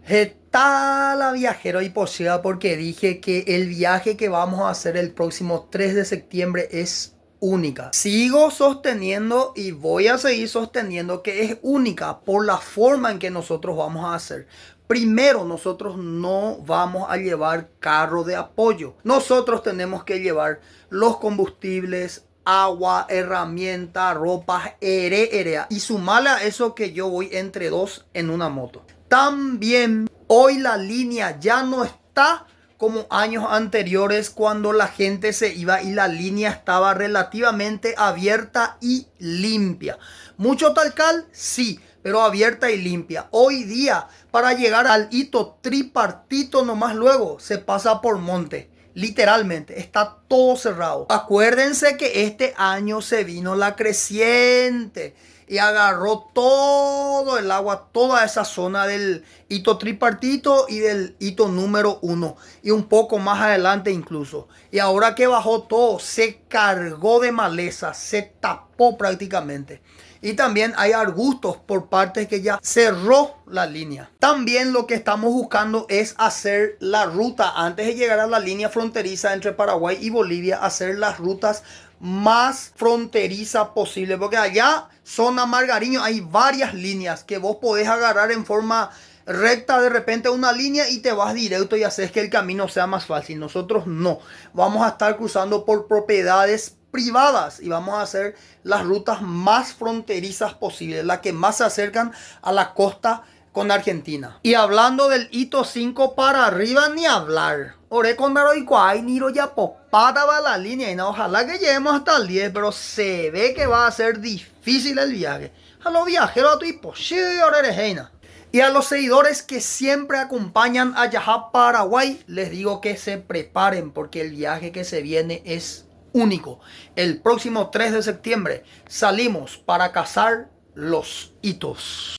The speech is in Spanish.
¿Qué tal, viajero y posea? Porque dije que el viaje que vamos a hacer el próximo 3 de septiembre es única. Sigo sosteniendo y voy a seguir sosteniendo que es única por la forma en que nosotros vamos a hacer. Primero, nosotros no vamos a llevar carro de apoyo. Nosotros tenemos que llevar los combustibles, agua, herramientas, ropa, herea. Y sumarle a eso que yo voy entre dos en una moto. También hoy la línea ya no está como años anteriores cuando la gente se iba y la línea estaba relativamente abierta y limpia. Mucho talcal, sí, pero abierta y limpia. Hoy día, para llegar al hito tripartito nomás luego, se pasa por monte. Literalmente, está todo cerrado. Acuérdense que este año se vino la creciente y agarró todo el agua, toda esa zona del hito tripartito y del hito número 1 y un poco más adelante incluso. Y ahora que bajó todo, se cargó de maleza, se tapó prácticamente. Y también hay arbustos por partes que ya cerró la línea. También lo que estamos buscando es hacer la ruta antes de llegar a la línea fronteriza entre Paraguay y Bolivia, hacer las rutas más fronteriza posible, porque allá, zona Margariño, hay varias líneas que vos podés agarrar en forma recta de repente una línea y te vas directo y haces que el camino sea más fácil. Nosotros no, vamos a estar cruzando por propiedades privadas y vamos a hacer las rutas más fronterizas posibles, las que más se acercan a la costa con Argentina. Y hablando del hito 5 para arriba, ni hablar. Ore con Daroicuay, Niro ya popada va la línea y no, ojalá que lleguemos hasta el 10, pero se ve que va a ser difícil el viaje. A los viajeros a tu imposible, Reina. Y a los seguidores que siempre acompañan a Yaha Paraguay, les digo que se preparen porque el viaje que se viene es único. El próximo 3 de septiembre salimos para cazar los hitos.